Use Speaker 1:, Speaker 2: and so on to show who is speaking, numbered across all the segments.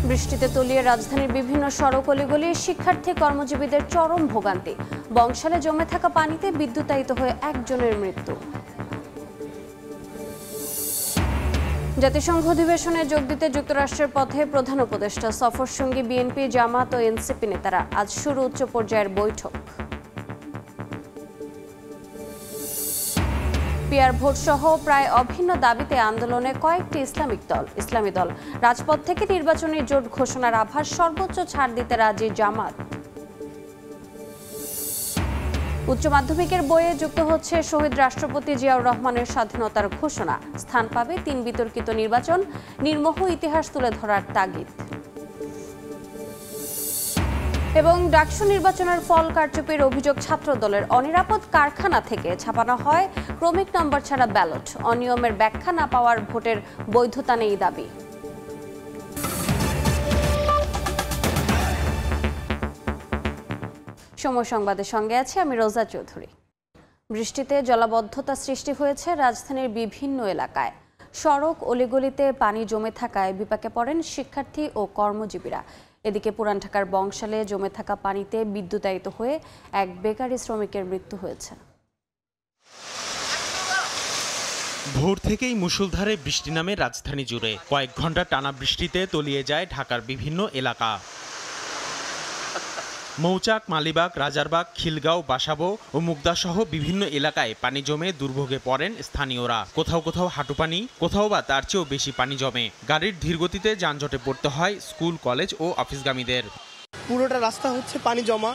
Speaker 1: বৃষ্টিতে তলিয়ে রাজধানীর বিভিন্ন সড়ক অলিগলি, শিক্ষার্থী কর্মজীবীদের চরম ভোগান্তি। বংশালে জমে থাকা পানিতে বিদ্যুতায়িত হয়ে একজনের মৃত্যু। জাতিসংঘ অধিবেশনে যোগ দিতে যুক্তরাষ্ট্রের পথে প্রধান উপদেষ্টা। সফরসঙ্গী বিএনপি, জামাত ও এনসিপি নেতারা। আজ শুরু উচ্চ পর্যায়ের বৈঠক। পিয়ার ভোট সহ প্রায় অভিন্ন দাবিতে আন্দোলনে কয়েকটি ইসলামী দল। রাজপথ থেকে নির্বাচনী জোট ঘোষণার আভাস, সর্বোচ্চ ছাড় দিতে রাজি জামাত। উচ্চ মাধ্যমিকের বইয়ে যুক্ত হচ্ছে শহীদ রাষ্ট্রপতি জিয়াউর রহমানের স্বাধীনতার ঘোষণা। স্থান পাবে ৩ বিতর্কিত নির্বাচন, নির্মোহ ইতিহাস তুলে ধরার তাগিদ। এবং ডাকসু নির্বাচনের ফল কারচুপির অভিযোগ ছাত্রদলের। অনিরাপদ কারখানা থেকে ছাপানো হয় ক্রমিক নম্বর ছাড়া ব্যালট। অনিয়মের ব্যাখ্যা না পাওয়ার ভোটের বৈধতা নেই দাবি। সময় সংবাদের সঙ্গে আছে আমি রোজা চৌধুরী। বৃষ্টিতে জলাবদ্ধতা সৃষ্টি হয়েছে রাজধানীর বিভিন্ন এলাকায়। সড়ক অলিগলিতে পানি জমে থাকায় বিপাকে পড়েন শিক্ষার্থী ও কর্মজীবীরা। এদিকে পুরান ঢাকার বংশালে জমে থাকা পানিতে বিদ্যুতায়িত হয়ে এক বেকারি শ্রমিকের মৃত্যু হয়েছে।
Speaker 2: ভোর থেকেই মুষলধারে বৃষ্টি নামে রাজধানী জুড়ে। কয়েক ঘন্টা টানা বৃষ্টিতে তলিয়ে যায় ঢাকার বিভিন্ন এলাকা। মৌচাক, মালিবাগ, রাজারবাগ, খিলগাঁও, বাসাবো ও মুগদাসহ বিভিন্ন এলাকায় পানি জমে দুর্ভোগে পড়েন স্থানীয়রা। কোথাও কোথাও হাঁটু পানি, কোথাও বা তার চেয়েও বেশি পানি জমে। গাড়ির ধীরগতিতে যানজটে পড়তে হয় স্কুল, কলেজ ও অফিসগামীদের।
Speaker 3: পুরোটা রাস্তা হচ্ছে পানি জমা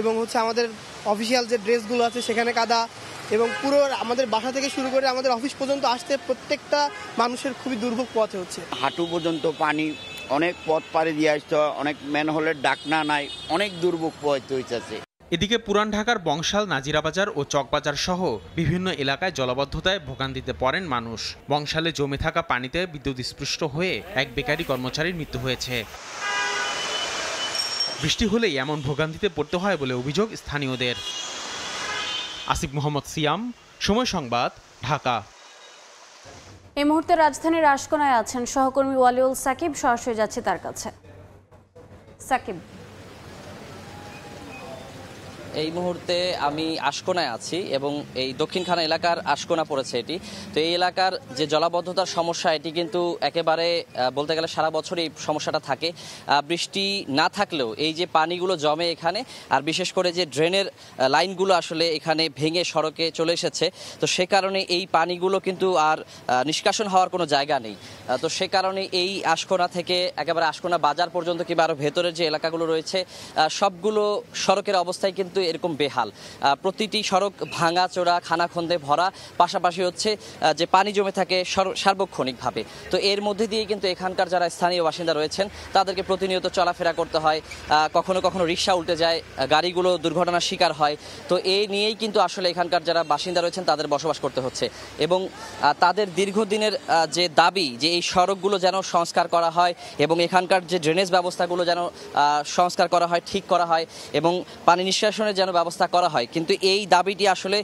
Speaker 3: এবং আমাদের অফিসিয়াল যে ড্রেসগুলো আছে সেখানে কাদা, এবং পুরো আমাদের বাসা থেকে শুরু করে আমাদের অফিস পর্যন্ত আসতে প্রত্যেকটা মানুষের খুবই দুর্ভোগ পথে হচ্ছে।
Speaker 4: হাঁটু পর্যন্ত পানি, অনেক পথ পাড়ি দিয়ে আসতে হয়, অনেক ম্যানহোলের ডাকনা নাই, অনেক দুর্ভোগ পথে হইতেছে।
Speaker 2: এদিকে পুরান ঢাকার বংশাল, নাজিরাবাজার ও চকবাজার সহ বিভিন্ন এলাকায় জলাবদ্ধতায় ভোগান্তিতে পড়েন মানুষ। বংশালে জমে থাকা পানিতে বিদ্যুৎস্পৃষ্ট হয়ে এক বেকারি কর্মচারীর মৃত্যু হয়েছে। বৃষ্টি হলেই এমন ভোগান্তিতে পড়তে হয় বলে অভিযোগ স্থানীয়দের। আসিফ মোহাম্মদ সিয়াম, সময় সংবাদ, ঢাকা।
Speaker 1: এই মুহূর্তে রাজধানীর আশকোনায় আছেন সহকর্মী ওয়ালিউল সাকিব। সরাসরি যাচ্ছে তার কাছে। সাকিব,
Speaker 5: এই মুহূর্তে আমি আশকোনায় আছি এবং এই দক্ষিণখানা এলাকার আশকোনা পড়েছে এটি। তো এই এলাকার যে জলাবদ্ধতার সমস্যা, এটি কিন্তু একেবারে বলতে গেলে সারা বছর এই সমস্যাটা থাকে। বৃষ্টি না থাকলেও এই যে পানিগুলো জমে এখানে, আর বিশেষ করে যে ড্রেনের লাইনগুলো আসলে এখানে ভেঙে সড়কে চলে এসেছে, তো সে কারণে এই পানিগুলো কিন্তু আর নিষ্কাশন হওয়ার কোনো জায়গা নেই। তো সে কারণে এই আশকোনা থেকে একেবারে আশকোনা বাজার পর্যন্ত কিংবা আরও ভেতরের যে এলাকাগুলো রয়েছে সবগুলো সড়কের অবস্থায় কিন্তু এরকম বেহাল। প্রতিটি সড়ক ভাঙা চোরা, খানাখন্দে ভরা, পাশাপাশি হচ্ছে যে পানি জমে থাকে সার্বক্ষণিকভাবে। তো এর মধ্যে দিয়ে কিন্তু এখানকার যারা স্থানীয় বাসিন্দা রয়েছেন তাদেরকে প্রতিনিয়ত চলাফেরা করতে হয়। কখনো কখনো রিক্সা উল্টে যায়, গাড়িগুলো দুর্ঘটনার শিকার হয়। তো এই নিয়েই কিন্তু আসলে এখানকার যারা বাসিন্দা রয়েছেন তাদের বসবাস করতে হচ্ছে এবং তাদের দীর্ঘদিনের যে দাবি যে এই সড়কগুলো যেন সংস্কার করা হয় এবং এখানকার যে ড্রেনেজ ব্যবস্থাগুলো যেন সংস্কার করা হয়, ঠিক করা হয় এবং পানি নিষ্কাশনের যেন ব্যবস্থা করা হয়, কিন্তু এই দাবিটি আসলে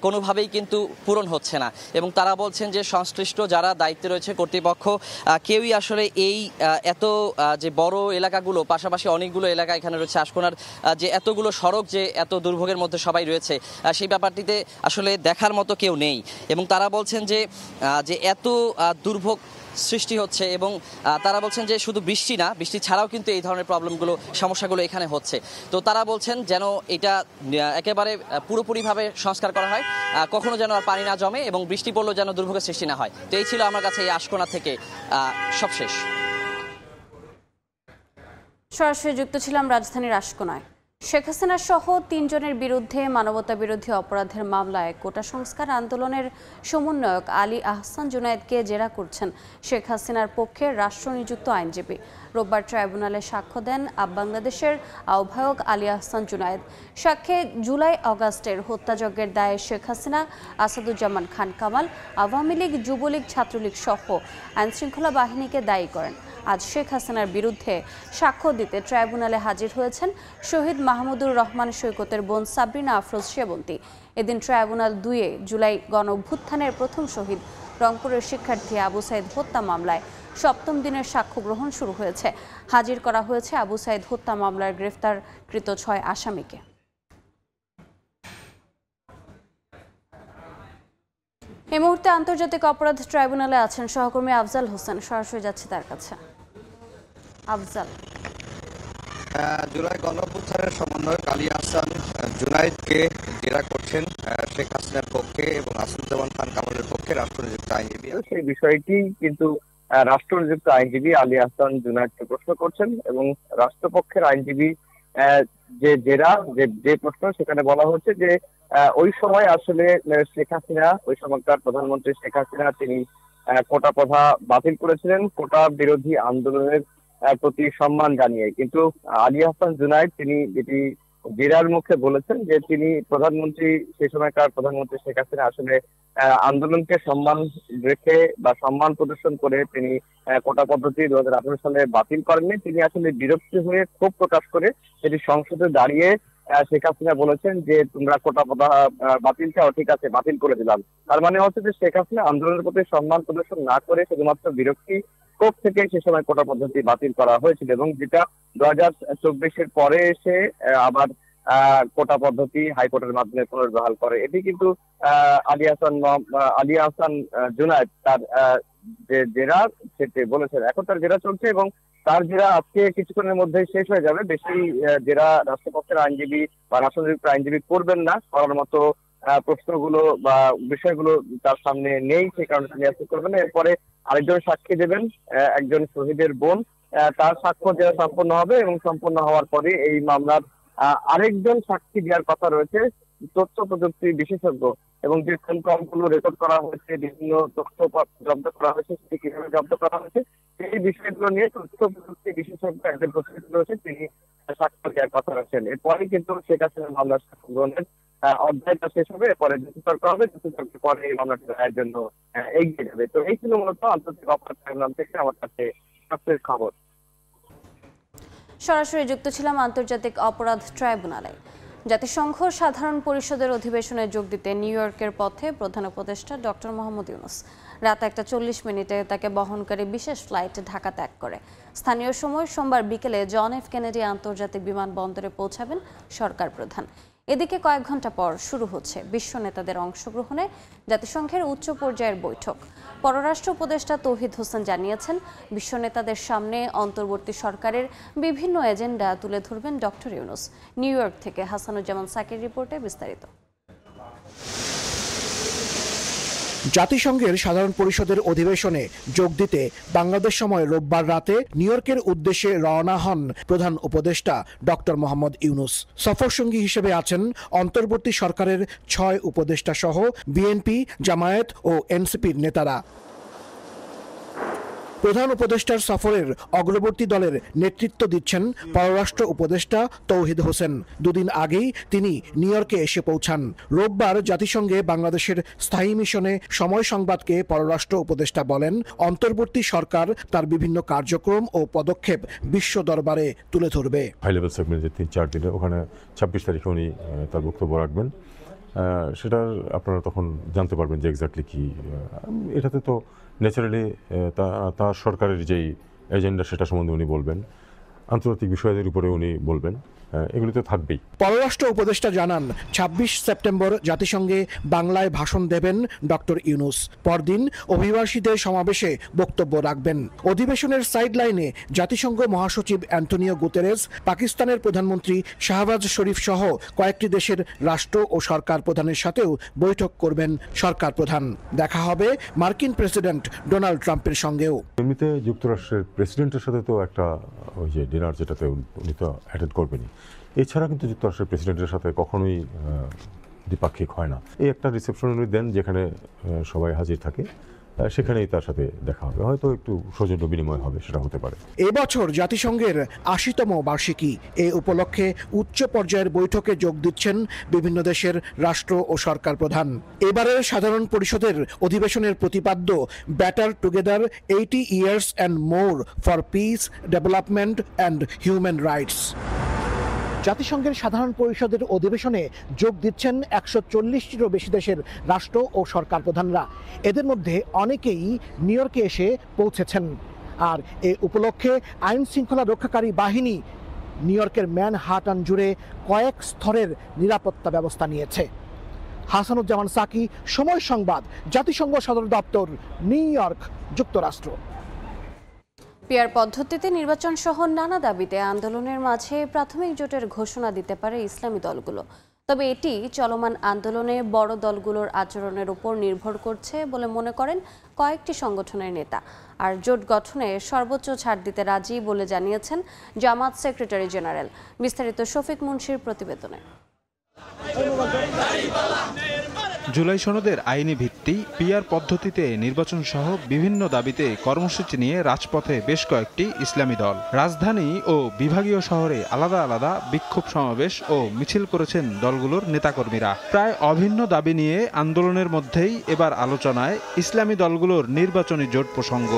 Speaker 5: কোনোভাবেই কিন্তু পূরণ হচ্ছে না। এবং তারা বলছেন যে সংশ্লিষ্ট যারা দায়িত্বে রয়েছে কর্তৃপক্ষ, কেউই আসলে এই এত যে বড় এলাকাগুলো, পাশাপাশি অনেকগুলো এলাকা এখানে রয়েছে আশকোনার, যে এতগুলো সড়ক যে এত দুর্ভোগের মধ্যে সবাই রয়েছে, সেই ব্যাপারটিতে আসলে দেখার মতো কেউ নেই। এবং তারা বলছেন যে এত দুর্ভোগ সৃষ্টি হচ্ছে এবং তারা বলছেন যে শুধু বৃষ্টি না, বৃষ্টি ছাড়াও কিন্তু এই ধরনের প্রবলেমগুলো, সমস্যাগুলো এখানে হচ্ছে। তো তারা বলছেন যেন এটা একেবারে পুরোপুরিভাবে সংস্কার করা হয়, কখনো যেন আর পানি না জমে এবং বৃষ্টি পড়লেও যেন দুর্ভোগের সৃষ্টি না হয়। তো এই ছিল আমার কাছে এই আশকোনা থেকে সবশেষ।
Speaker 1: সরাসরি যুক্ত ছিলাম রাজধানীর আশকোনায়। শেখ হাসিনা সহ ৩ জনের বিরুদ্ধে মানবতা বিরোধী অপরাধের মামলায় কোটা সংস্কার আন্দোলনের সমন্বয়ক আলী আহসান জুনায়েদকে জেরা করছেন শেখ হাসিনার পক্ষে রাষ্ট্রনিযুক্ত আইনজীবী। রোববার ট্রাইব্যুনালে সাক্ষ্য দেন বাংলাদেশের আহ্বায়ক আলী আহসান জুনায়েদ। সাক্ষ্যে জুলাই আগস্টের হত্যাযজ্ঞের দায়ে শেখ হাসিনা, আসাদুজ্জামান খান কামাল, আওয়ামী লীগ, যুবলীগ, ছাত্রলীগ সহ আইনশৃঙ্খলা বাহিনীকে দায়ী করেন। আজ শেখ হাসিনার বিরুদ্ধে সাক্ষ্য দিতে ট্রাইব্যুনালে হাজির হয়েছেন শহীদ মাহমুদুর রহমান সৈকতের বোন সাবরিনা আফরোজ সেবন্তী। এদিন ট্রাইব্যুনাল 2 জুলাই গণঅভ্যুত্থানের প্রথম শহীদ রংপুরের শিক্ষার্থী আবু সাইদ হত্যা মামলায় সপ্তম দিনের সাক্ষ্য গ্রহণ শুরু হয়েছে। হাজির করা হয়েছে আবু সাইদ হত্যা মামলার গ্রেফতারকৃত 6 আসামিকে। এই মুহূর্তে আন্তর্জাতিক অপরাধ ট্রাইব্যুনালে আছেন সহকর্মী আফজাল হোসেন। সরাসরি যাচ্ছে তার কাছে। আফজাল,
Speaker 6: জুলাই গণঅভ্যুত্থানের সমন্বয়ক আলী আহসান জুনায়েদকে জেরা করছেন শেখ হাসিনার পক্ষে এবং আসাদুজ্জামান খান কামালের পক্ষে রাষ্ট্রনিযুক্ত আইনজীবী। সেই বিষয়টি কিন্তু রাষ্ট্রনিযুক্ত আইনজীবী আলী আহসান জুনায়েদকে প্রশ্ন করছেন এবং রাষ্ট্রপক্ষের আইনজীবী যে প্রশ্ন সেখানে বলা হচ্ছে যে ওই সময় আসলে শেখ হাসিনা, ওই সময়কার প্রধানমন্ত্রী শেখ হাসিনা তিনি কোটা প্রথা বাতিল করেছিলেন কোটা বিরোধী আন্দোলনের প্রতি সম্মান জানিয়ে। কিন্তু আলী আহসান জুনায়েদ তিনি যেটি জেরার মুখে বলেছেন যে তিনি প্রধানমন্ত্রী, সেই সময়কার প্রধানমন্ত্রী শেখ হাসিনা আসলে আন্দোলনকে সম্মান রেখে বা সম্মান প্রদর্শন করে তিনি কোটা পদ্ধতি 2018 সালে বাতিল করেননি। তিনি আসলে বিরক্তি হয়ে ক্ষোভ প্রকাশ করে সেটি সংসদে দাঁড়িয়ে শেখ হাসিনা বলেছেন যে তোমরা কোটা প্রথা বাতিল চাও, ঠিক আছে বাতিল করে দিলাম। তার মানে হচ্ছে যে শেখ হাসিনা আন্দোলনের প্রতি সম্মান প্রদর্শন না করে শুধুমাত্র বিরক্তি ক্ষোভ থেকে সে সময় কোটা পদ্ধতি বাতিল করা হয়েছিল এবং যেটা 2024-এর পরে এসে আবার কোটা পদ্ধতি হাইকোর্টের মাধ্যমে পুনর্বহাল করে। এটি কিন্তু আলী আহসান জুনায়েদ তার যে জেরা সেটি বলেছেন। এখন তার জেরা চলছে এবং তার জেরা আজকে কিছুক্ষণের মধ্যে শেষ হয়ে যাবে। বেশি জেরা রাষ্ট্রপক্ষের আইনজীবী বা রাষ্ট্রনিযুক্ত আইনজীবী করবেন না, করার মতো প্রশ্নগুলো বা বিষয়গুলো তার সামনে নেই, সেই কারণে তিনি আজকে করবেন না। এরপরে আরেকজন সাক্ষী দেবেন, একজন শহীদের বোন, তার সাক্ষ্য দেওয়া সম্পন্ন হবে এবং সম্পন্ন হওয়ার পরে এই মামলার আরেকজন সাক্ষী দেওয়ার কথা রয়েছে তথ্য প্রযুক্তি বিশেষজ্ঞ এবং যে ফোন কলগুলো রেকর্ড করা হয়েছে, বিভিন্ন তথ্য জব্দ করা হয়েছে, সেটি কিভাবে জব্দ করা হয়েছে সেই বিষয়গুলো নিয়ে তথ্য প্রযুক্তি বিশেষজ্ঞ একজন প্রস্তুত রয়েছে, তিনি সাক্ষ্য দেওয়ার কথা রয়েছেন। এরপরে কিন্তু শেখ হাসিনার মামলার সাক্ষ্য গ্রহণের অধ্যায়টা শেষ হবে, এরপরে যুক্তিতর্ক হবে, যুক্তিতর্কের পরে এই মামলাটি রায়ের জন্য এগিয়ে যাবে। তো এই ছিল মূলত আন্তর্জাতিক অপরাধ ট্রাইব্যুনাল থেকে আমার কাছে সবচেয়ে খবর।
Speaker 1: সরাসরি যুক্ত ছিলাম আন্তর্জাতিক অপরাধ ট্রাইব্যুনালে। জাতিসংঘ সাধারণ পরিষদের অধিবেশনে যোগ দিতে নিউ ইয়র্কের পথে প্রধান উপদেষ্টা ডক্টর মোহাম্মদ ইউনূস। রাত 1:40 তাকে বহনকারী বিশেষ ফ্লাইট ঢাকা ত্যাগ করে। স্থানীয় সময় সোমবার বিকেলে জন এফ কেনেডি আন্তর্জাতিক বিমানবন্দরে পৌঁছাবেন সরকার প্রধান। এদিকে কয়েক ঘন্টা পর শুরু হচ্ছে বিশ্ব নেতাদের অংশগ্রহণে জাতিসংঘের উচ্চ পর্যায়ের বৈঠক। পররাষ্ট্র উপদেষ্টা তৌহিদ হোসেন জানিয়েছেন, বিশ্ব নেতাদের সামনে অন্তর্বর্তী সরকারের বিভিন্ন এজেন্ডা তুলে ধরবেন ডক্টর ইউনূস। নিউ ইয়র্ক থেকে হাসানুজ্জামান সাকির রিপোর্টে বিস্তারিত।
Speaker 7: জাতিসংঘের সাধারণ পরিষদের অধিবেশনে যোগ দিতে বাংলাদেশ সময় রোববার রাতে নিউ ইয়র্কের উদ্দেশ্যে রওনা হন প্রধান উপদেষ্টা ডক্টর মোহাম্মদ ইউনূস। সফরসঙ্গী হিসেবে আছেন অন্তর্বর্তী সরকারের 6 উপদেষ্টা সহ বিএনপি, জামায়াত ও এনসিপির নেতারা। প্রধান উপদেষ্টার সফরের অগ্রবর্তী দলের নেতৃত্ব দিচ্ছেন পররাষ্ট্র উপদেষ্টা তৌহিদ হোসেন। দুদিন আগেই তিনি নিউ ইয়র্কে এসে পৌঁছান। রোববার জাতিসংঘে বাংলাদেশের স্থায়ী মিশনে সময় সংবাদকে পররাষ্ট্র উপদেষ্টা বলেন, অন্তর্বর্তী সরকার তার বিভিন্ন কার্যক্রম ও পদক্ষেপ বিশ্ব দরবারে তুলে ধরবে।
Speaker 8: হাই লেভেল সেগমেন্ট যে 3-4 দিনে ওখানে 26 তারিখে উনি তার বক্তব্য রাখবেন, সেটার আপনারা তখন জানতে পারবেন যে এক্স্যাক্টলি কি। এটাতে তো ন্যাচারালি তার সরকারের যেই এজেন্ডা সেটা সম্বন্ধে উনি বলবেন, আন্তর্জাতিক বিষয়দের উপরে উনি বলবেন, এগুলি তো থাকবেই।
Speaker 7: পররাষ্ট্র উপদেষ্টা জানান, 26 সেপ্টেম্বর জাতিসংঘে বাংলায় ভাষণ দেবেন ডক্টর ইউনূস। পরদিন অভিবাসীদের সমাবেশে বক্তব্য রাখবেন। অধিবেশনের সাইডলাইনে জাতিসংঘ মহাসচিব অ্যান্টনিও গুতেরেস, পাকিস্তানের প্রধানমন্ত্রী শাহবাজ শরীফ সহ কয়েকটি দেশের রাষ্ট্র ও সরকার প্রধানের সাথেও বৈঠক করবেন সরকার প্রধান। দেখা হবে মার্কিন প্রেসিডেন্ট ডোনাল্ড ট্রাম্পের সঙ্গেও।
Speaker 8: এমনিতে যুক্তরাষ্ট্রের প্রেসিডেন্টের সাথে তো একটা ওই যে ডিনার, যেটাতে উনি তো অ্যাটেন্ড করবেনই। এছাড়া কিন্তু যুক্তরাষ্ট্রের প্রেসিডেন্টের সাথে কখনোই দ্বিপাক্ষিক হয় না। এই একটা রিসেপশন উনি দেন যেখানে সবাই হাজির থাকে, সেখানেই তার সাথে দেখা হবে, হয়তো একটু সৌজন্য বিনিময় হবে, সেটা হতে পারে।
Speaker 7: এবছর জাতিসংঘের 80তম বার্ষিকী। এ উপলক্ষে উচ্চ পর্যায়ের বৈঠকে যোগ দিচ্ছেন বিভিন্ন দেশের রাষ্ট্র ও সরকার প্রধান। এবারের সাধারণ পরিষদের অধিবেশনের প্রতিপাদ্য batter together 80 years and more for piece, development and human rights. জাতিসংঘের সাধারণ পরিষদের অধিবেশনে যোগ দিচ্ছেন 140টিরও বেশি দেশের রাষ্ট্র ও সরকার প্রধানরা। এদের মধ্যে অনেকেই নিউ ইয়র্কে এসে পৌঁছেছেন। আর এ উপলক্ষে আইন শৃঙ্খলা রক্ষাকারী বাহিনী নিউ ইয়র্কের ম্যানহাটান জুড়ে কয়েক স্তরের নিরাপত্তা ব্যবস্থা নিয়েছে। হাসানুজ্জামান সাকি, সময় সংবাদ, জাতিসংঘ সদর দপ্তর, নিউ ইয়র্ক, যুক্তরাষ্ট্র।
Speaker 1: পিআর পদ্ধতিতে নির্বাচন সহ নানা দাবিতে আন্দোলনের মাঝে প্রাথমিক জোটের ঘোষণা দিতে পারে ইসলামী দলগুলো। তবে এটি চলমান আন্দোলনে বড় দলগুলোর আচরণের উপর নির্ভর করছে বলে মনে করেন কয়েকটি সংগঠনের নেতা। আর জোট গঠনে সর্বোচ্চ ছাড় দিতে রাজি বলে জানিয়েছেন জামাত সেক্রেটারি জেনারেল। বিস্তারিত শফিক মুন্সির প্রতিবেদনে।
Speaker 9: জুলাই সনদের আইনি ভিত্তি, পিআর পদ্ধতিতে নির্বাচন সহ বিভিন্ন দাবিতে কর্মসূচি নিয়ে রাজপথে বেশ কয়েকটি ইসলামী দল। রাজধানী ও বিভাগীয় শহরে আলাদা আলাদা বিক্ষোভ সমাবেশ ও মিছিল করেছেন দলগুলোর নেতাকর্মীরা। প্রায় অভিন্ন দাবি নিয়ে আন্দোলনের মধ্যেই এবার আলোচনায় ইসলামী দলগুলোর নির্বাচনী জোট প্রসঙ্গ।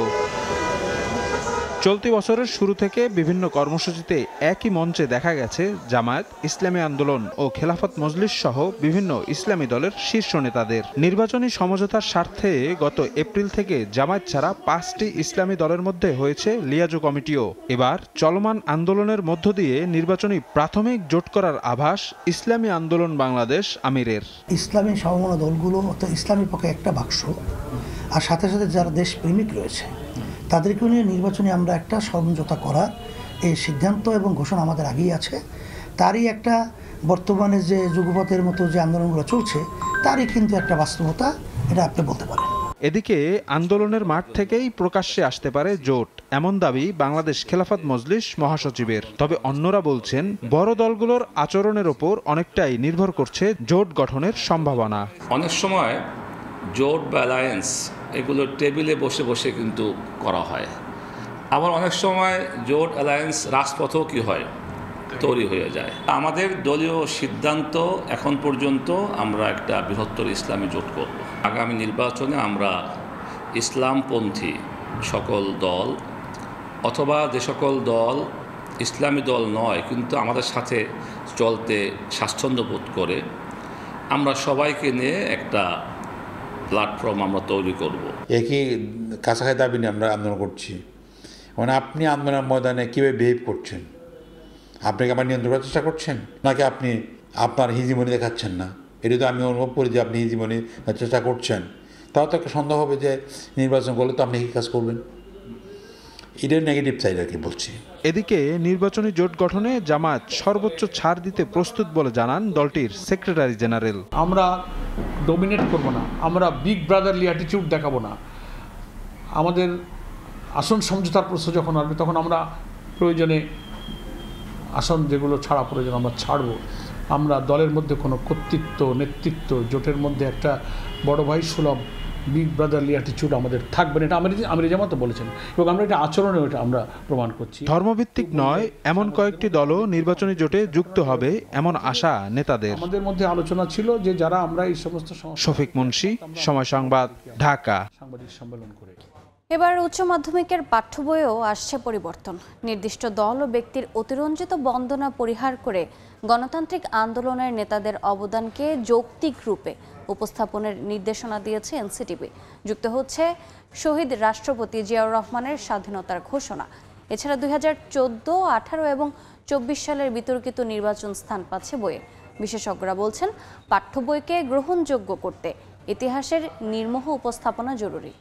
Speaker 9: চলতি বছরের শুরু থেকে বিভিন্ন কর্মসূচিতে একই মঞ্চে দেখা গেছে জামায়াত, ইসলামী আন্দোলন ও খেলাফত মজলিস সহ বিভিন্ন ইসলামী দলের শীর্ষ নেতাদের। নির্বাচনী সমঝোতার স্বার্থে গত এপ্রিল থেকে জামায়াত ছাড়া 5টি ইসলামী দলের মধ্যে হয়েছে লিয়াজু কমিটিও। এবার চলমান আন্দোলনের মধ্য দিয়ে নির্বাচনী প্রাথমিক জোট করার আভাস ইসলামী আন্দোলন বাংলাদেশ আমিরের।
Speaker 10: ইসলামী সমমনা দলগুলো অর্থাৎ ইসলামীর পক্ষে একটা বাক্স, আর সাথে সাথে যারা দেশপ্রেমিক রয়েছে তাদেরকে নিয়ে নির্বাচনে আমরা একটা সমঝোতা করার এই সিদ্ধান্ত এবং ঘোষণা আমাদের আগেই আছে। তারই একটা বর্তমানে যে যুগপথের মতো যে আন্দোলনগুলো চলছে তারই কিন্তু একটা বাস্তবতা, এটা আপনি বলতে পারেন।
Speaker 9: এদিকে আন্দোলনের মাঠ থেকেই প্রকাশ্যে আসতে পারে জোট, এমন দাবি বাংলাদেশ খেলাফত মজলিস মহাসচিবের। তবে অন্যরা বলছেন বড় দলগুলোর আচরণের ওপর অনেকটাই নির্ভর করছে জোট গঠনের সম্ভাবনা।
Speaker 11: অনেক সময় জোট বা অ্যালায়েন্স এগুলো টেবিলে বসে বসে কিন্তু করা হয়, আবার অনেক সময় জোট অ্যালায়েন্স রাজপথেও কি হয় তৈরি হয়ে যায়। আমাদের দলীয় সিদ্ধান্ত এখন পর্যন্ত আমরা একটা বৃহত্তর ইসলামী জোট করব। আগামী নির্বাচনে আমরা ইসলামপন্থী সকল দল অথবা যে সকল দল ইসলামী দল নয় কিন্তু আমাদের সাথে চলতে স্বাচ্ছন্দ্য বোধ করে, আমরা সবাইকে নিয়ে একটা প্ল্যাটফর্ম আমরা তৈরি করব।
Speaker 12: একই কাছাকাছি দাবি নিয়ে আমরা আন্দোলন করছি। মানে আপনি আন্দোলনের ময়দানে কীভাবে বিহেভ করছেন, আপনাকে আবার নিয়ন্ত্রণ করার চেষ্টা করছেন, নাকি আপনি আপনার হিজিমনি দেখাচ্ছেন না? এটা তো আমি অনুভব করি যে আপনি হিজিমনি চেষ্টা করছেন। তাও তো একটা সন্দেহ হবে যে নির্বাচন করলে তো আপনি কী কাজ করবেন। এটার নেগেটিভ সাইড আর কি বলছি।
Speaker 9: এদিকে নির্বাচনী জোট গঠনে জামায়াত সর্বোচ্চ ছাড় দিতে প্রস্তুত বলে জানান দলটির সেক্রেটারি জেনারেল।
Speaker 13: আমরা ডোমিনেট করব না, আমরা বিগ ব্রাদারলি অ্যাটিটিউড দেখাবো না। আমাদের আসন সমঝোতার প্রশ্ন যখন আসবে তখন আমরা প্রয়োজনে আসন যেগুলো ছাড়া প্রয়োজন আমরা ছাড়ব। আমরা দলের মধ্যে কোনো কর্তৃত্ব নেতৃত্ব জোটের মধ্যে একটা বড় ভাই সুলভ বিগ ব্রাদারলি অ্যাটিটিউড আমাদের থাকবে না, এটা আমির জামাত বলেছেন এবং আমরা এটা আচরণে এটা আমরা প্রমাণ করছি।
Speaker 9: ধর্মভিত্তিক নয় এমন কয়েকটি দলও নির্বাচনী জোটে যুক্ত হবে এমন আশা নেতাদের।
Speaker 13: আমাদের মধ্যে আলোচনা ছিল যে যারা আমরা এই সমস্ত
Speaker 9: শফিক মুন্সি, সময় সংবাদ, ঢাকা।
Speaker 13: সাংবাদিক সম্মেলন করে
Speaker 1: এবার উচ্চ মাধ্যমিকের পাঠ্য বইয়েও আসছে পরিবর্তন। নির্দিষ্ট দল ও ব্যক্তির অতিরঞ্জিত বন্দনা পরিহার করে গণতান্ত্রিক আন্দোলনের নেতাদের অবদানকে যৌক্তিক রূপে উপস্থাপনের নির্দেশনা দিয়েছে এনসিটিবি। যুক্ত হচ্ছে শহীদ রাষ্ট্রপতি জিয়াউর রহমানের স্বাধীনতার ঘোষণা। এছাড়া 2014, 18 এবং 24 সালের বিতর্কিত নির্বাচন স্থান পাচ্ছে বইয়ে। বিশেষজ্ঞরা বলছেন পাঠ্য বইকে গ্রহণযোগ্য করতে ইতিহাসের নির্মোহ উপস্থাপনা জরুরি।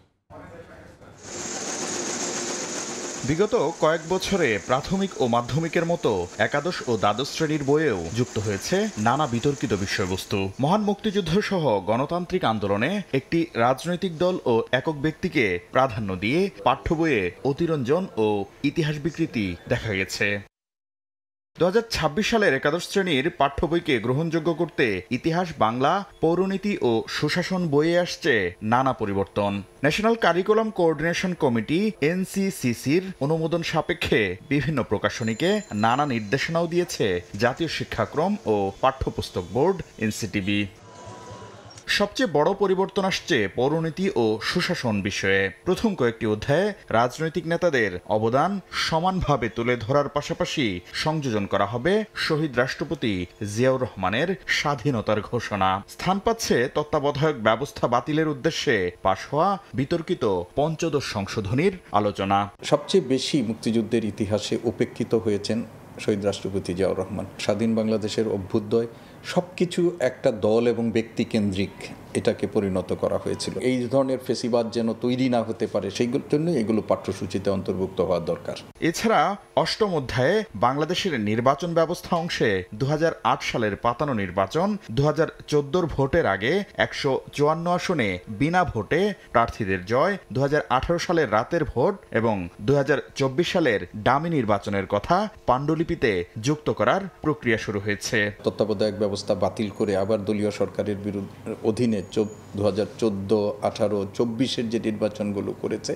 Speaker 14: বিগত কয়েক বছরে প্রাথমিক ও মাধ্যমিকের মতো একাদশ ও দ্বাদশ শ্রেণীর বইয়েও যুক্ত হয়েছে নানা বিতর্কিত বিষয়বস্তু। মহান মুক্তিযুদ্ধ সহ গণতান্ত্রিক আন্দোলনে একটি রাজনৈতিক দল ও একক ব্যক্তিকে প্রাধান্য দিয়ে পাঠ্য বইয়ে অতিরঞ্জন ও ইতিহাস বিকৃতি দেখা গেছে। 2026 সালের একাদশ শ্রেণীর পাঠ্য বইকে গ্রহণযোগ্য করতে ইতিহাস, বাংলা, পৌরনীতি ও সুশাসন বইয়ে আসছে নানা পরিবর্তন। ন্যাশনাল কারিকুলাম কোঅর্ডিনেশন কমিটি NCCCর অনুমোদন সাপেক্ষে বিভিন্ন প্রকাশনীকে নানা নির্দেশনাও দিয়েছে জাতীয় শিক্ষাক্রম ও পাঠ্যপুস্তক বোর্ড NCTB। সবচেয়ে বড় পরিবর্তন আসছে পৌরনীতি ও সুশাসন বিষয়ে। প্রথম কয়েকটি অধ্যায়ে রাজনৈতিক নেতাদের অবদান সমানভাবে তুলে ধরার পাশাপাশি সংযোজন করা হবে শহীদ রাষ্ট্রপতি জিয়াউর রহমানের স্বাধীনতার ঘোষণা। স্থান পাচ্ছে তত্ত্বাবধায়ক ব্যবস্থা বাতিলের উদ্দেশ্যে পাশ হওয়া বিতর্কিত পঞ্চদশ সংশোধনীর আলোচনা।
Speaker 15: সবচেয়ে বেশি মুক্তিযুদ্ধের ইতিহাসে উপেক্ষিত হয়েছেন শহীদ রাষ্ট্রপতি জিয়াউর রহমান। স্বাধীন বাংলাদেশের অভ্যুদয় সবকিছু একটা দল এবং ব্যক্তি কেন্দ্রিক এটাকে পরিণত করা হয়েছিল। এই ধরনের ফেসিবাদ যেন তৈরি না হতে পারে সেইগুলোর জন্য এগুলো পাঠ্যসূচিতে অন্তর্ভুক্ত হওয়া দরকার।
Speaker 14: এছাড়া অষ্টম অধ্যায়ে বাংলাদেশের নির্বাচন ব্যবস্থা অংশে 2008 সালের পাতানো নির্বাচন, 2014 ভোটের আগে 154 আসনে বিনা ভোটে প্রার্থীদের জয়, 2018 সালের রাতের ভোট এবং 2024 সালের ডামি নির্বাচনের কথা পাণ্ডুলিপিতে যুক্ত করার প্রক্রিয়া শুরু হয়েছে।
Speaker 15: তত্ত্বাবধায়ক ব্যবস্থা বাতিল করে আবার দলীয় সরকারের অধীনে 2014, 18, 24-এর যে নির্বাচনগুলো করেছে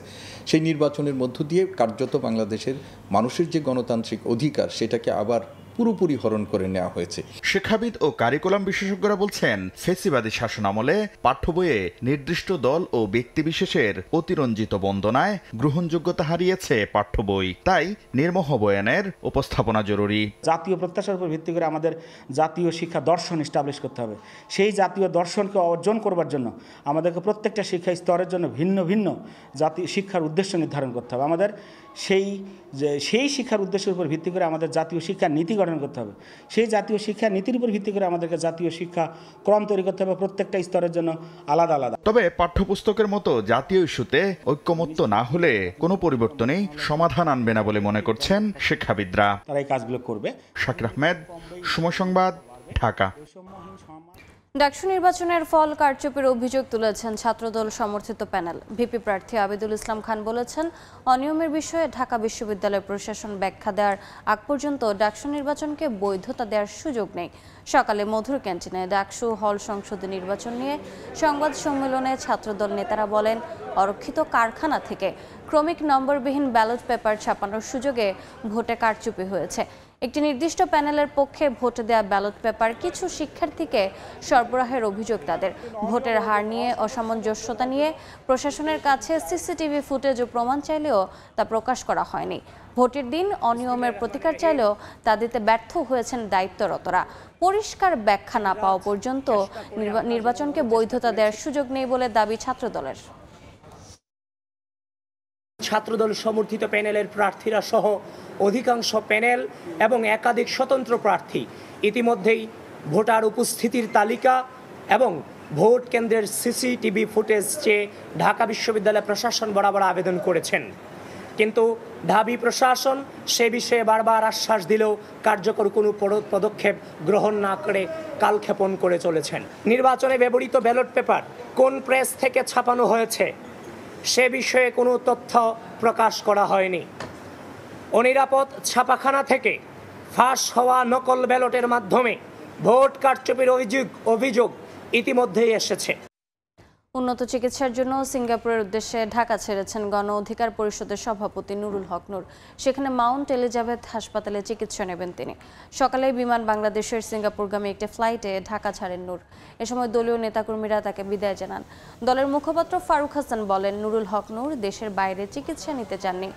Speaker 15: সেই নির্বাচনের মধ্য দিয়ে কার্যত বাংলাদেশের মানুষের যে গণতান্ত্রিক অধিকার সেটাকে আবার পুরোপুরি হরণ করে নেওয়া হয়েছে।
Speaker 14: শিক্ষাবিদ ও কারিকুলাম বিশেষজ্ঞরা বলছেন, ফেসিবাদী শাসন আমলে পাঠ্য বইয়ে নির্দিষ্ট দল ও ব্যক্তিবিশেষের অতিরঞ্জিত বন্দনায় গ্রহণযোগ্যতা হারিয়েছে পাঠ্য বই। তাই নির্মোহ বয়ানের উপস্থাপনা জরুরি।
Speaker 16: জাতীয় প্রত্যাশার উপর ভিত্তি করে আমাদের জাতীয় শিক্ষা দর্শন এস্টাবলিশ করতে হবে। সেই জাতীয় দর্শনকে অর্জন করবার জন্য আমাদেরকে প্রত্যেকটা শিক্ষা স্তরের জন্য ভিন্ন ভিন্ন জাতীয় শিক্ষার উদ্দেশ্য নির্ধারণ করতে হবে। আমাদের সেই শিক্ষার উদ্দেশ্যের উপর ভিত্তি করে আমাদের জাতীয় শিক্ষার নীতি গঠন করতে হবে। সেই জাতীয় শিক্ষা নীতির উপর ভিত্তি করে আমাদেরকে জাতীয় শিক্ষা ক্রম তৈরি করতে হবে, প্রত্যেকটা স্তরের জন্য আলাদা আলাদা।
Speaker 14: তবে পাঠ্যপুস্তকের মতো জাতীয় ইস্যুতে ঐক্যমত্য না হলে কোনো পরিবর্তনেই সমাধান আনবে না বলে মনে করছেন শিক্ষাবিদরা।
Speaker 16: তারা এই কাজগুলো করবে।
Speaker 14: শাকির আহমেদ, সময় সংবাদ, ঢাকা।
Speaker 1: ডাকসু নির্বাচনের ফল কারচুপির অভিযোগ তুলেছেন ছাত্রদল সমর্থিত প্যানেল। ভিপি প্রার্থী আবিদুল ইসলাম খান বলেছেন, অনিয়মের বিষয়ে ঢাকা বিশ্ববিদ্যালয় প্রশাসন ব্যাখ্যা দেওয়ার আগ পর্যন্ত ডাকসু নির্বাচনকে বৈধতা দেওয়ার সুযোগ নেই। সকালে মধুর ক্যান্টিনে ডাকসু হল সংসদে নির্বাচন নিয়ে সংবাদ সম্মেলনে ছাত্রদল নেতারা বলেন, অরক্ষিত কারখানা থেকে ক্রমিক নম্বরবিহীন ব্যালট পেপার ছাপানোর সুযোগে ভোটে কারচুপি হয়েছে। একটি নির্দিষ্ট প্যানেলের পক্ষে ভোট দেয়া ব্যালট পেপার কিছু শিক্ষার্থীকে সরবরাহের অভিযোগ তাদের। ভোটের হার নিয়ে অসামঞ্জস্যতা নিয়ে প্রশাসনের কাছে সিসিটিভি ফুটেজ ও প্রমাণ চাইলেও তা প্রকাশ করা হয়নি। ভোটের দিন অনিয়মের প্রতিকার চাইলেও তা দিতে ব্যর্থ হয়েছেন দায়িত্বরতরা। পরিষ্কার ব্যাখ্যা না পাওয়া পর্যন্ত নির্বাচনকে বৈধতা দেওয়ার সুযোগ নেই বলে দাবি ছাত্রদলের।
Speaker 17: ছাত্রদল সমর্থিত প্যানেলের প্রার্থীরা সহ অধিকাংশ প্যানেল এবং একাধিক স্বতন্ত্র প্রার্থী ইতিমধ্যেই ভোটার উপস্থিতির তালিকা এবং ভোট কেন্দ্রের সিসিটিভি ফুটেজ চেয়ে ঢাকা বিশ্ববিদ্যালয় প্রশাসন বরাবর আবেদন করেছেন। কিন্তু ঢাবি প্রশাসন সে বিষয়ে বারবার আশ্বাস দিলেও কার্যকর কোনো পদক্ষেপ গ্রহণ না করে কালক্ষেপণ করে চলেছেন। নির্বাচনে ব্যবহৃত ব্যালট পেপার কোন প্রেস থেকে ছাপানো হয়েছে সে বিষয়ে কোনো তথ্য প্রকাশ করা হয়নি। অনিরাপদ ছাপাখানা থেকে ফাঁস হওয়া নকল ব্যালটের মাধ্যমে ভোট কারচুপির অভিযোগ ইতিমধ্যেই এসেছে।
Speaker 1: উন্নত চিকিৎসার জন্য সিঙ্গাপুরের উদ্দেশ্যে ঢাকা ছেড়েছেন গণ অধিকার পরিষদের সভাপতি নুরুল হক নূর। সেখানে মাউন্ট এলিজাবেথ হাসপাতালে চিকিৎসা নেবেন তিনি। সকালে বিমান বাংলাদেশের সিঙ্গাপুরগামী একটি ফ্লাইটে ঢাকা ছাড়েন নূর। এ সময় দলীয় নেতাকর্মীরা তাকে বিদায় জানান। দলের মুখপাত্র ফারুক হাসান বলেন, নুরুল হক নূর দেশের বাইরে চিকিৎসা নিতে চাননি।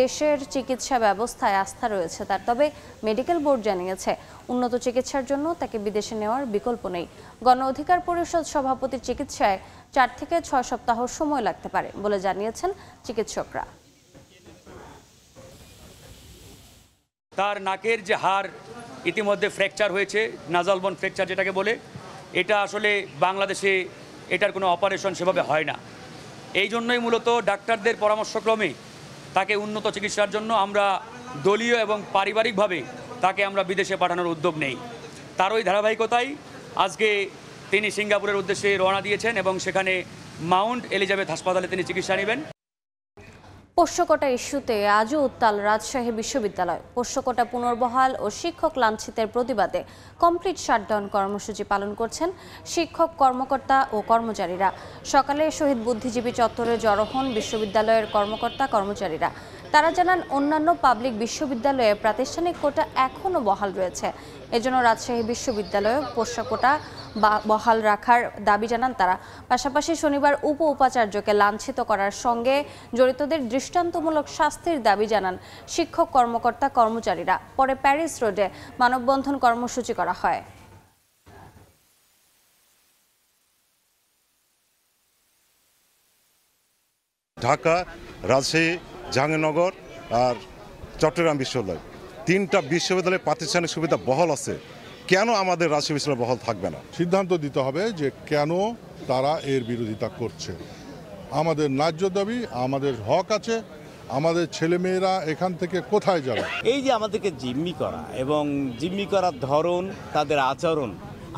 Speaker 1: দেশের চিকিৎসা ব্যবস্থায় আস্থা রয়েছে তার। তবে মেডিকেল বোর্ড জানিয়েছে, উন্নত চিকিৎসার জন্য তাকে বিদেশে নেওয়ার বিকল্প নেই। গণ অধিকার পরিষদ সভাপতির চিকিৎসায় 4 থেকে 6 সপ্তাহ সময় লাগতে পারে বলে জানিয়েছেন চিকিৎসকরা।
Speaker 18: তার নাকের যে হাড় ইতিমধ্যে ফ্র্যাকচার হয়েছে, নাজাল বোন ফ্র্যাকচার যেটাকে বলে, এটা আসলে বাংলাদেশে এটার কোনো অপারেশন সেভাবে হয় না। এই জন্যই মূলত ডাক্তারদের পরামর্শক্রমে তাকে উন্নত চিকিৎসার জন্য আমরা দলীয় এবং পারিবারিকভাবে তাকে আমরা বিদেশে পাঠানোর উদ্যোগ নেই। তারই ধারাবাহিকতায় আজকে তিনি সিঙ্গাপুরের উদ্দেশ্যে রওনা দিয়েছেন এবং সেখানে মাউন্ট এলিজাবেথ হাসপাতালে তিনি চিকিৎসা নেবেন।
Speaker 1: পোষ্যকোটা ইস্যুতে আজও উত্তাল রাজশাহী বিশ্ববিদ্যালয়। পোষ্যকোটা পুনর্বহাল ও শিক্ষক লাঞ্ছিতের প্রতিবাদে কমপ্লিট শাটডাউন কর্মসূচি পালন করছেন শিক্ষক কর্মকর্তা ও কর্মচারীরা। সকালে শহীদ বুদ্ধিজীবী চত্বরে জড়ো হন বিশ্ববিদ্যালয়ের কর্মকর্তা কর্মচারীরা। তারা জানান অন্যান্য পাবলিক বিশ্ববিদ্যালয়ে প্রাতিষ্ঠানিক কোটা এখনও বহাল রয়েছে। এজন্য রাজশাহী বিশ্ববিদ্যালয়ে পোষ্য কোটা বহাল রাখার দাবি জানান তারা। পাশাপাশি শনিবার উপাচার্যকে লাঞ্ছিত করার সঙ্গে জড়িতদের দৃষ্টান্তমূলক শাস্তির দাবি জানান শিক্ষক কর্মকর্তা কর্মচারীরা। পরে প্যারিস রোডে মানববন্ধন কর্মসূচি করা হয়।
Speaker 19: ঢাকা, রাজশাহী, জাহাঙ্গীরনগর আর চট্টগ্রাম বিশ্ববিদ্যালয়, 3টা বিশ্ববিদ্যালয়ে প্রাতিষ্ঠানিক সুবিধা বহাল আছে, কেন আমাদের রাজশাহী বিশ্ববিদ্যালয় বহাল থাকবে না?
Speaker 20: সিদ্ধান্ত দিতে হবে যে কেন তারা এর বিরোধিতা করছে। আমাদের ন্যায্য দাবি, আমাদের হক আছে, আমাদের ছেলেমেয়েরা এখান থেকে কোথায় যাবে?
Speaker 21: এই যে আমাদেরকে জিম্মি করা এবং জিম্মি করার ধরন, তাদের আচরণ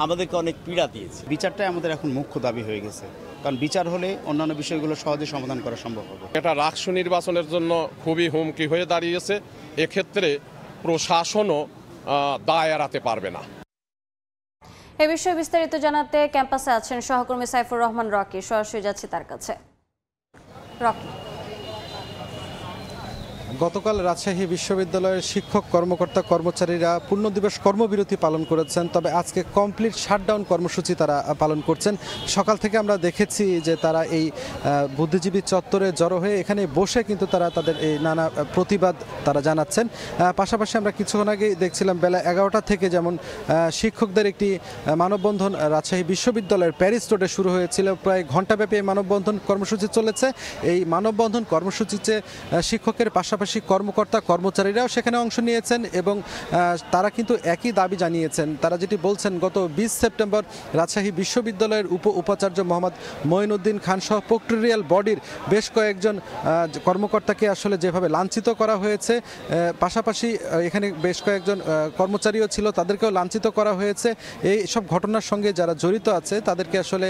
Speaker 21: আমাদেরকে অনেক পীড়া দিয়েছে।
Speaker 22: বিচারটাই আমাদের এখন মুখ্য দাবি হয়ে গেছে, কারণ বিচার হলে অন্যান্য বিষয়গুলো সহজে সমাধান করা সম্ভব হবে।
Speaker 23: এটা রাষ্ট্র নির্বাচনের জন্য খুবই হুমকি হয়ে দাঁড়িয়েছে। এক্ষেত্রে প্রশাসনও দায় এড়াতে পারবে না।
Speaker 1: এ বিষয়ে বিস্তারিত জানাতে ক্যাম্পাসে আছেন সহকর্মী সাইফুর রহমান রকি। সরাসরি যাচ্ছি তার কাছে। রকি,
Speaker 24: গতকাল রাজশাহী বিশ্ববিদ্যালয়ের শিক্ষক কর্মকর্তা কর্মচারীরা পূর্ণদিবস কর্মবিরতি পালন করেছেন, তবে আজকে কমপ্লিট শাটডাউন কর্মসূচি তারা পালন করছেন। সকাল থেকে আমরা দেখেছি যে তারা এই বুদ্ধিজীবী চত্বরে জড়ো হয়ে এখানে বসে কিন্তু তারা তাদের এই নানা প্রতিবাদ তারা জানাচ্ছেন। পাশাপাশি আমরা কিছুক্ষণ আগে দেখছিলাম বেলা 11টা থেকে যেমন শিক্ষকদের একটি মানববন্ধন রাজশাহী বিশ্ববিদ্যালয়ের প্যারিস রোডে শুরু হয়েছিল। প্রায় ঘণ্টাব্যাপী এই মানববন্ধন কর্মসূচি চলেছে। এই মানববন্ধন কর্মসূচিতে শিক্ষকের পাশাপাশি কর্মকর্তা কর্মচারীরাও সেখানে অংশ নিয়েছেন এবং তারা কিন্তু একই দাবি জানিয়েছেন। তারা যেটি বলছেন, গত 20 সেপ্টেম্বর রাজশাহী বিশ্ববিদ্যালয়ের উপাচার্য মোহাম্মদ মঈনুদ্দিন খান সহ প্রক্টোরিয়াল বডির বেশ কয়েকজন কর্মকর্তাকে আসলে যেভাবে লাঞ্ছিত করা হয়েছে, পাশাপাশি এখানে বেশ কয়েকজন কর্মচারীও ছিল, তাদেরকেও লাঞ্ছিত করা হয়েছে। এই সব ঘটনার সঙ্গে যারা জড়িত আছে তাদেরকে আসলে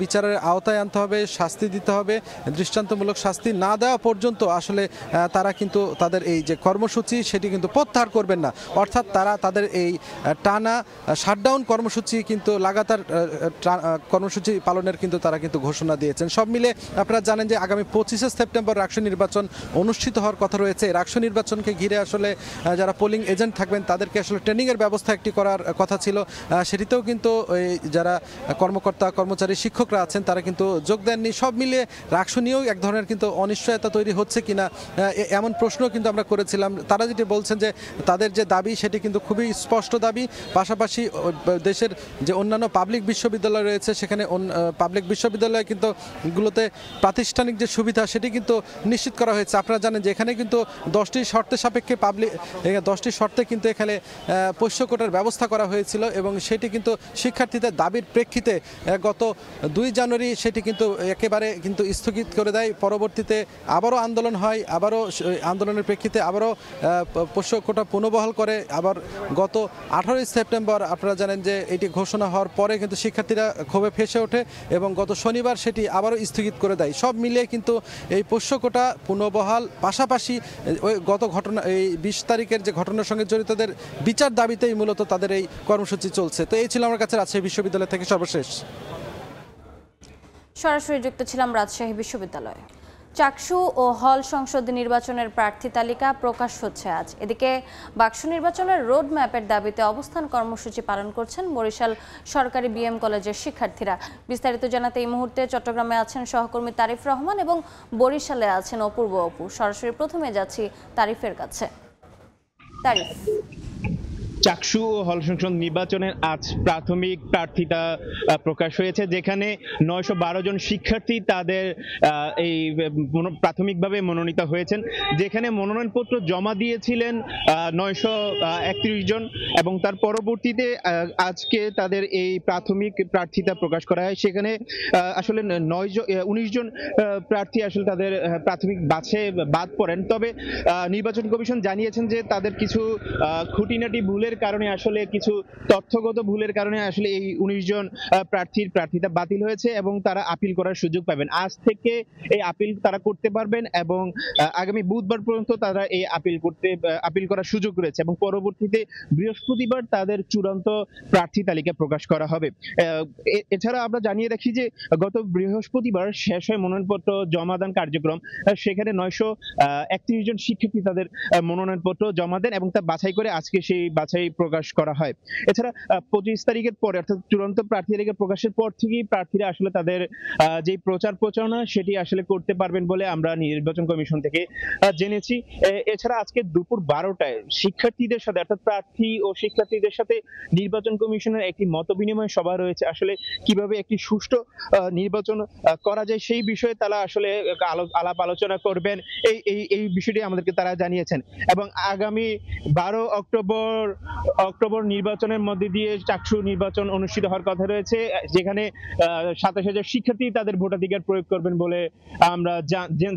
Speaker 24: বিচারের আওতায় আনতে হবে, শাস্তি দিতে হবে। দৃষ্টান্তমূলক শাস্তি না দেওয়া পর্যন্ত আসলে তারা কিন্তু তাদের এই যে কর্মসূচি সেটি কিন্তু প্রত্যাহার করবেন না। অর্থাৎ তারা তাদের এই টানা শাটডাউন কর্মসূচি কিন্তু লাগাতার কর্মসূচি পালনের কিন্তু তারা কিন্তু ঘোষণা দিয়েছেন। সব মিলে আপনারা জানেন যে আগামী 25 সেপ্টেম্বর রাষ্ট্র নির্বাচন অনুষ্ঠিত হওয়ার কথা রয়েছে। রাষ্ট্র নির্বাচনকে ঘিরে আসলে যারা পোলিং এজেন্ট থাকবেন তাদেরকে আসলে ট্রেনিংয়ের ব্যবস্থা একটি করার কথা ছিল, সেটিতেও কিন্তু যারা কর্মকর্তা কর্মচারী শিক্ষকরা আছেন তারা কিন্তু যোগ দেননি। সব মিলিয়ে রাষ্ট্র নিয়েও এক ধরনের কিন্তু অনিশ্চয়তা তৈরি হচ্ছে কিনা এমন প্রশ্ন কিন্তু আমরা করেছিলাম। তারা যেটি বলছেন যে তাদের যে দাবি সেটি কিন্তু খুবই স্পষ্ট দাবি। পাশাপাশি দেশের যে অন্যান্য পাবলিক বিশ্ববিদ্যালয় রয়েছে সেখানে পাবলিক বিশ্ববিদ্যালয় কিন্তু গুলোতে প্রাতিষ্ঠানিক যে সুবিধা সেটি কিন্তু নিশ্চিত করা হয়েছে। আপনারা জানেন যে এখানে কিন্তু 10টি শর্তের সাপেক্ষে 10টি শর্তে কিন্তু এখানে পোষ্য কোটার ব্যবস্থা করা হয়েছিল এবং সেটি কিন্তু শিক্ষার্থীদের দাবির প্রেক্ষিতে গত 2 জানুয়ারি সেটি কিন্তু একেবারে কিন্তু স্থগিত করে দেয়। পরবর্তীতে আবারও আন্দোলন হয়, আবারও আন্দোলনের প্রেক্ষিতে আবারও পোষ্য কোটা পুনর্বহাল করে। আবার গত 18 সেপ্টেম্বর আপনারা জানেন যে এটি ঘোষণা হওয়ার পরে কিন্তু শিক্ষার্থীরা ক্ষোভে ফেসে ওঠে এবং গত শনিবার সেটি আবারও স্থগিত করে দেয়। সব মিলিয়ে কিন্তু এই পোষ্য কোটা পুনর্বহাল পাশাপাশি ওই গত ঘটনা এই 20 তারিখের যে ঘটনার সঙ্গে জড়িতদের বিচার দাবিতেই মূলত তাদের এই কর্মসূচি চলছে। তো এই ছিল আমার কাছে রাজশাহী বিশ্ববিদ্যালয় থেকে সর্বশেষ।
Speaker 1: সরাসরি যুক্ত ছিলাম রাজশাহী বিশ্ববিদ্যালয়ে। চাকসু ও হল সংসদ নির্বাচনের প্রার্থী তালিকা প্রকাশ হচ্ছে আজ। এদিকে বাক্স নির্বাচনের রোড ম্যাপের দাবিতে অবস্থান কর্মসূচি পালন করছেন বরিশাল সরকারি বিএম কলেজের শিক্ষার্থীরা। বিস্তারিত জানাতে এই মুহূর্তে চট্টগ্রামে আছেন সহকর্মী তারিফ রহমান এবং বরিশালে আছেন অপূর্ব অপু। সরাসরি প্রথমে যাচ্ছি তারিফের কাছে। তারিফ,
Speaker 25: চাকসু ও হল সংসদ নির্বাচনের আজ প্রাথমিক প্রার্থিতা প্রকাশ হয়েছে, যেখানে 912 জন শিক্ষার্থী তাদের এই প্রাথমিকভাবে মনোনীত হয়েছেন, যেখানে মনোনয়নপত্র জমা দিয়েছিলেন 931 জন এবং তার পরবর্তীতে আজকে তাদের এই প্রাথমিক প্রার্থিতা প্রকাশ করা হয়। সেখানে আসলে 19 জন প্রার্থী আসলে তাদের প্রাথমিক বাছে বাদ পড়েন। তবে নির্বাচন কমিশন জানিয়েছেন যে তাদের কিছু খুঁটিনাটি ভুলের ভুলের কারণে আসলে কিছু তথ্যগত ভুলের কারণে আসলে এই 19 জন প্রার্থীর প্রার্থিতা বাতিল হয়েছে এবং তারা আপিল করার সুযোগ পাবেন। আজ থেকে এই আপিল তারা করতে পারবেন এবং আগামী বুধবার পর্যন্ত তারা এই আপিল করার সুযোগ রয়েছে এবং পরবর্তীতে বৃহস্পতিবার তাদের চূড়ান্ত প্রার্থী তালিকা প্রকাশ করা হবে। এছাড়া আমরা জানিয়ে রাখি যে গত বৃহস্পতিবার শেষ হয় মনোনয়নপত্র জমাদান কার্যক্রম। সেখানে 931 জন শিক্ষার্থী তাদের মনোনয়নপত্র জমা দেন এবং তা বাছাই করে আজকে সেই বাছাই প্রকাশ করা হয়। এছাড়া 25 তারিখের পরে অর্থাৎ চূড়ান্ত প্রার্থী তালিকা প্রকাশের পর থেকেই প্রার্থীরা আসলে তাদের যে প্রচার প্রচারণা সেটি আসলে করতে পারবেন বলে আমরা নির্বাচন কমিশন থেকে জেনেছি। এছাড়া আজকে দুপুর 12টায় শিক্ষার্থীদের সাথে অর্থাৎ প্রার্থী ও শিক্ষার্থীদের সাথে নির্বাচন কমিশনের একটি মতবিনিময় সভা রয়েছে। আসলে কিভাবে একটি সুষ্ঠু নির্বাচন করা যায় সেই বিষয়ে তারা আসলে আলাপ আলোচনা করবেন, এই বিষয়টি আমাদেরকে তারা জানিয়েছেন। এবং আগামী 12 অক্টোবর নির্বাচনের মধ্যে দিয়ে চাকসু নির্বাচন অনুষ্ঠিত হওয়ার কথা রয়েছে, যেখানে 27,000 শিক্ষার্থী তাদের ভোটাধিকার প্রয়োগ করবেন বলে আমরা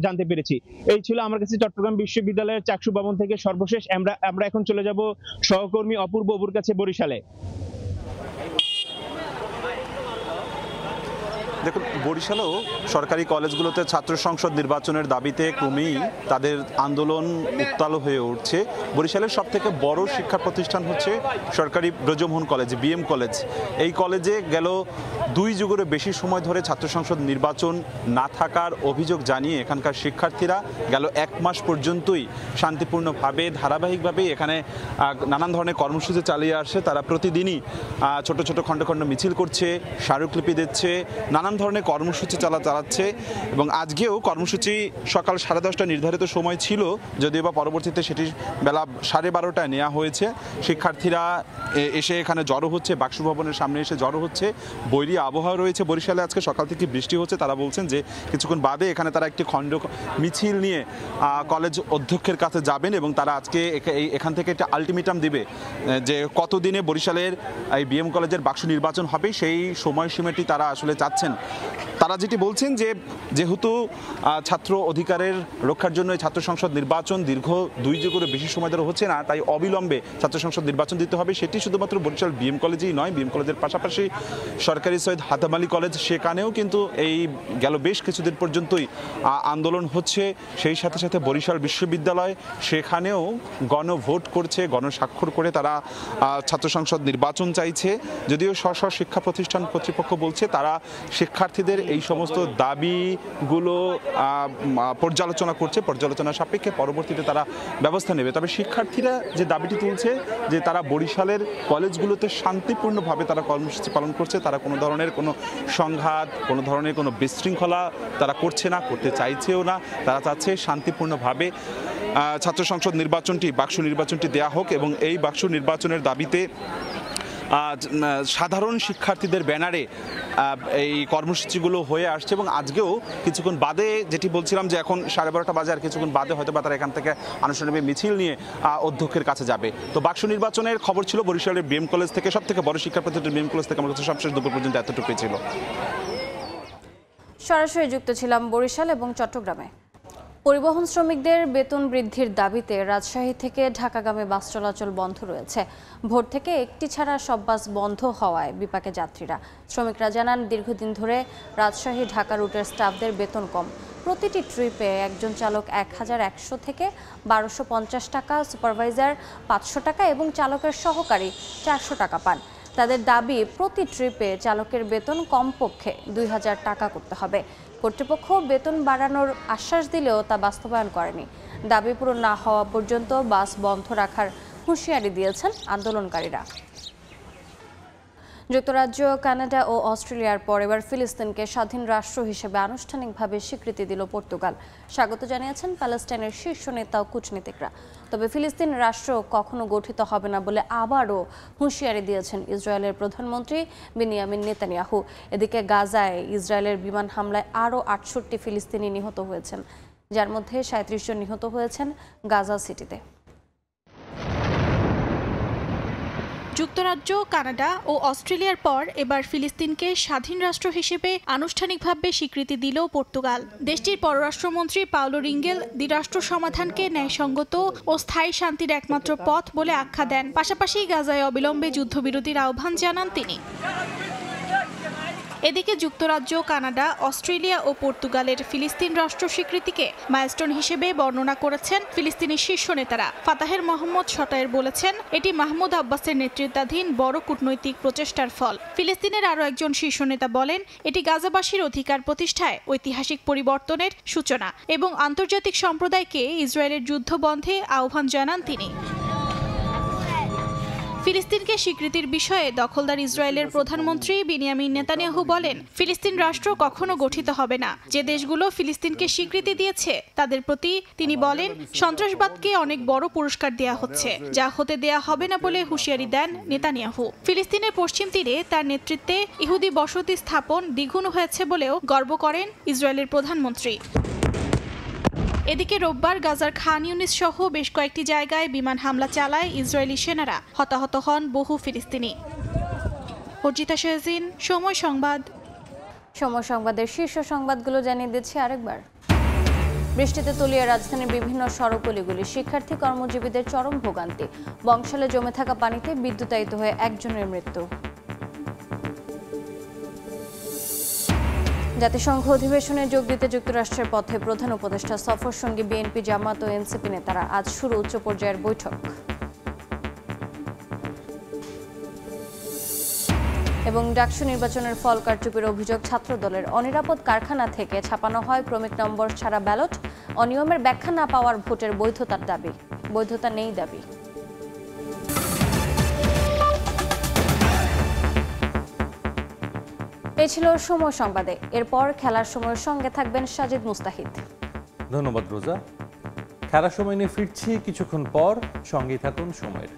Speaker 25: জানতে পেরেছি। এই ছিল আমার কাছে চট্টগ্রাম বিশ্ববিদ্যালয়ের চাকসু ভবন থেকে সর্বশেষ। আমরা এখন চলে যাব সহকর্মী অপূর্বর কাছে বরিশালে।
Speaker 2: দেখুন, বরিশালেও সরকারি কলেজগুলোতে ছাত্র সংসদ নির্বাচনের দাবিতে ক্রমেই তাদের আন্দোলন উত্তাল হয়ে উঠছে। বরিশালের সব থেকে বড় শিক্ষা প্রতিষ্ঠান হচ্ছে সরকারি ব্রজমোহন কলেজ, বিএম কলেজ। এই কলেজে গেল 2 যুগেরও বেশি সময় ধরে ছাত্র সংসদ নির্বাচন না থাকার অভিযোগ জানিয়ে এখানকার শিক্ষার্থীরা গেল 1 মাস পর্যন্তই শান্তিপূর্ণভাবে ধারাবাহিকভাবে এখানে নানান ধরনের কর্মসূচি চালিয়ে আসছে। তারা প্রতিদিনই ছোট ছোট খণ্ড খণ্ড মিছিল করছে, স্মারকলিপি দিচ্ছে, নানান ধরনের কর্মসূচি চালাচ্ছে। এবং আজকেও কর্মসূচি সকাল 10:30 নির্ধারিত সময় ছিল, যদিও বা পরবর্তীতে সেটি বেলা 12:30টায় নেওয়া হয়েছে। শিক্ষার্থীরা এসে এখানে জড়ো হচ্ছে, বাকসু ভবনের সামনে এসে জড়ো হচ্ছে। বৈরী আবহাওয়া রয়েছে বরিশালে, আজকে সকাল থেকে বৃষ্টি হচ্ছে। তারা বলছেন যে কিছুক্ষণ বাদে এখানে তারা একটি খণ্ড মিছিল নিয়ে কলেজ অধ্যক্ষের কাছে যাবেন এবং তারা আজকে এখান থেকে একটা আলটিমেটাম দিবে যে কতদিনে বরিশালের এই বিএম কলেজের বাকসু নির্বাচন হবে, সেই সময়সীমাটি তারা আসলে চাচ্ছেন। তারা যেটি বলছেন যে যেহেতু ছাত্র অধিকারের রক্ষার জন্য ছাত্র সংসদ নির্বাচন দীর্ঘ 2 যুগেরও বেশি সময় ধরে হচ্ছে না, তাই অবিলম্বে ছাত্র সংসদ নির্বাচন দিতে হবে। সেটি শুধুমাত্র বরিশাল বিএম কলেজেই নয়, বিএম কলেজের পাশাপাশি সরকারি সৈয়দ হাতেম আলী কলেজ, সেখানেও কিন্তু এই গেল বেশ কিছুদিন পর্যন্তই আন্দোলন হচ্ছে। সেই সাথে সাথে বরিশাল বিশ্ববিদ্যালয়, সেখানেও গণভোট করছে, গণস্বাক্ষর করে তারা ছাত্র সংসদ নির্বাচন চাইছে। যদিও স্ব শিক্ষা প্রতিষ্ঠান কর্তৃপক্ষ বলছে তারা শিক্ষার্থীদের এই সমস্ত দাবিগুলো পর্যালোচনা করছে, পর্যালোচনা সাপেক্ষে পরবর্তীতে তারা ব্যবস্থা নেবে। তবে শিক্ষার্থীরা যে দাবিটি তুলছে যে তারা বরিশালের কলেজগুলোতে শান্তিপূর্ণভাবে তারা কর্মসূচি পালন করছে, তারা কোনো ধরনের কোনো সংঘাত, কোনো ধরনের কোনো বিশৃঙ্খলা তারা করছে না, করতে চাইছেও না। তারা চাচ্ছে শান্তিপূর্ণভাবে ছাত্র সংসদ নির্বাচনটি, বাকসু নির্বাচনটি দেয়া হোক এবং এই বাকসু নির্বাচনের দাবিতে সাধারণ শিক্ষার্থীদের ব্যানারে এই কর্মসূচিগুলো হয়ে আসছে। এবং আজকেও কিছুক্ষণ বাদে, যেটি বলছিলাম যে এখন 12:30 বাজে, আর কিছুক্ষণ বাদে হয়তো বা তারা এখান থেকে আনুষ্ঠানিক মিছিল নিয়ে অধ্যক্ষের কাছে যাবে। তো বাকসু নির্বাচনের খবর ছিল বরিশালের বিএম কলেজ থেকে, সব থেকে বড় শিক্ষা প্রতিষ্ঠান বিএম কলেজ থেকে আমার কাছে সবশেষ দুপুর পর্যন্ত এতটুকুই ছিল।
Speaker 1: সরাসরি যুক্ত ছিলাম বরিশাল এবং চট্টগ্রামে। পরিবহন শ্রমিকদের বেতন বৃদ্ধির দাবিতে রাজশাহী থেকে ঢাকাগামী বাস চলাচল বন্ধ রয়েছে। ভোর থেকে একটি ছাড়া সব বাস বন্ধ হওয়ায় বিপাকে যাত্রীরা। শ্রমিকরা জানান দীর্ঘদিন ধরে রাজশাহী ঢাকা রুটের স্টাফদের বেতন কম। প্রতিটি ট্রিপে একজন চালক 1100 থেকে 1250 টাকা, সুপারভাইজার 500 টাকা এবং চালকের সহকারী 400 টাকা পান। তাদের দাবি প্রতি ট্রিপে চালকের বেতন কমপক্ষে 2000 টাকা করতে হবে। কর্তৃপক্ষ বেতন বাড়ানোর আশ্বাস দিলেও তা বাস্তবায়ন করেনি। দাবি পূরণ না হওয়া পর্যন্ত বাস বন্ধ রাখার হুঁশিয়ারি দিয়েছেন আন্দোলনকারীরা। যুক্তরাজ্য, কানাডা ও অস্ট্রেলিয়ার পর এবার ফিলিস্তিনকে স্বাধীন রাষ্ট্র হিসেবে আনুষ্ঠানিকভাবে স্বীকৃতি দিল পর্তুগাল। স্বাগত জানিয়েছেন প্যালেস্টাইনের শীর্ষ নেতা ও কূটনীতিকরা। তবে ফিলিস্তিন রাষ্ট্র কখনো গঠিত হবে না বলে আবারও হুঁশিয়ারি দিয়েছেন ইসরায়েলের প্রধানমন্ত্রী বেনিয়ামিন নেতানিয়াহু। এদিকে গাজায় ইসরায়েলের বিমান হামলায় আরও 68 ফিলিস্তিনি নিহত হয়েছেন, যার মধ্যে 37 জন নিহত হয়েছেন গাজা সিটিতে।
Speaker 3: যুক্তরাজ্য, কানাডা ও অস্ট্রেলিয়ার পর এবার ফিলিস্তিনকে স্বাধীন রাষ্ট্র হিসেবে আনুষ্ঠানিকভাবে স্বীকৃতি দিল পর্তুগাল। দেশটির পররাষ্ট্রমন্ত্রী পাওলো রিঙ্গেল দ্বিরাষ্ট্র সমাধানকে ন্যায়সঙ্গত ও স্থায়ী শান্তির একমাত্র পথ বলে আখ্যা দেন। পাশাপাশি গাজায় অবিলম্বে যুদ্ধবিরতির আহ্বান জানান তিনি। এদিকে যুক্তরাজ্য, কানাডা, অস্ট্রেলিয়া ও পর্তুগালের ফিলিস্তিন রাষ্ট্র স্বীকৃতিকে মাইলস্টোন হিসেবে বর্ণনা করেছেন ফিলিস্তিনি শীর্ষ নেতারা। ফাতাহের মোহাম্মদ শতায়ের বলেছেন, এটি মাহমুদ আব্বাসের নেতৃত্বাধীন বড় কূটনৈতিক প্রচেষ্টার ফল। ফিলিস্তিনের আরও একজন শীর্ষ নেতা বলেন, এটি গাজাবাসীর অধিকার প্রতিষ্ঠায় ঐতিহাসিক পরিবর্তনের সূচনা এবং আন্তর্জাতিক সম্প্রদায়কে ইসরায়েলের যুদ্ধ বন্ধে আহ্বান জানান তিনি। ফিলিস্তিনকে স্বীকৃতির বিষয়ে দখলদার ইসরায়েলের প্রধানমন্ত্রী বিনিয়ামিন নেতানিয়াহু বলেন, ফিলিস্তিন রাষ্ট্র কখনো গঠিত হবে না। যে দেশগুলো ফিলিস্তিনকে স্বীকৃতি দিয়েছে তাদের প্রতি তিনি বলেন, সন্ত্রাসবাদকে অনেক বড় পুরস্কার দেয়া হচ্ছে, যা হতে দেয়া হবে না বলে হুঁশিয়ারি দেন নেতানিয়াহু। ফিলিস্তিনের পশ্চিম তীরে তার নেতৃত্বে ইহুদি বসতি স্থাপন দ্বিগুণ হয়েছে বলেও গর্ব করেন ইসরায়েলের প্রধানমন্ত্রী। এদিকে রোববার গাজার খান ইউনিস সহ বেশ কয়েকটি জায়গায় বিমান হামলা চালায় ইসরায়েলি সেনারা। হতাহত হন বহু ফিলিস্তিনি। অর্জিতা শেহজিন, সময় সংবাদ।
Speaker 1: সময় সংবাদের শীর্ষ সংবাদগুলো জানিয়ে দিচ্ছি আরেকবার। বৃষ্টিতে তলিয়ে রাজধানীর বিভিন্ন সড়কগুলি, শিক্ষার্থী কর্মজীবীদের চরম ভোগান্তি। বংশালে জমে থাকা পানিতে বিদ্যুতায়িত হয়ে একজনের মৃত্যু। জাতিসংঘ অধিবেশনে যোগ দিতে যুক্তরাষ্ট্রের পথে প্রধান উপদেষ্টা সফর সঙ্গে বিএনপি, জামায়াত ও এনসিপি নেতারা। আজ শুরু উচ্চ পর্যায়ের বৈঠক। এবং ডাকসু নির্বাচনের ফল কারচুপির অভিযোগ ছাত্রদলের। অনিরাপদ কারখানা থেকে ছাপানো হয় ক্রমিক নম্বর ছাড়া ব্যালট। অনিয়মের ব্যাখ্যা না পাওয়ার ভোটের বৈধতা নেই দাবি। এই ছিল সময় সংবাদে। এরপর খেলার সময়ের সঙ্গে থাকবেন সাজিদ মুস্তাহিদ।
Speaker 4: ধন্যবাদ রোজা। খেলার সময় নিয়ে ফিরছি কিছুক্ষণ পর, সঙ্গেই থাকুন সময়ের।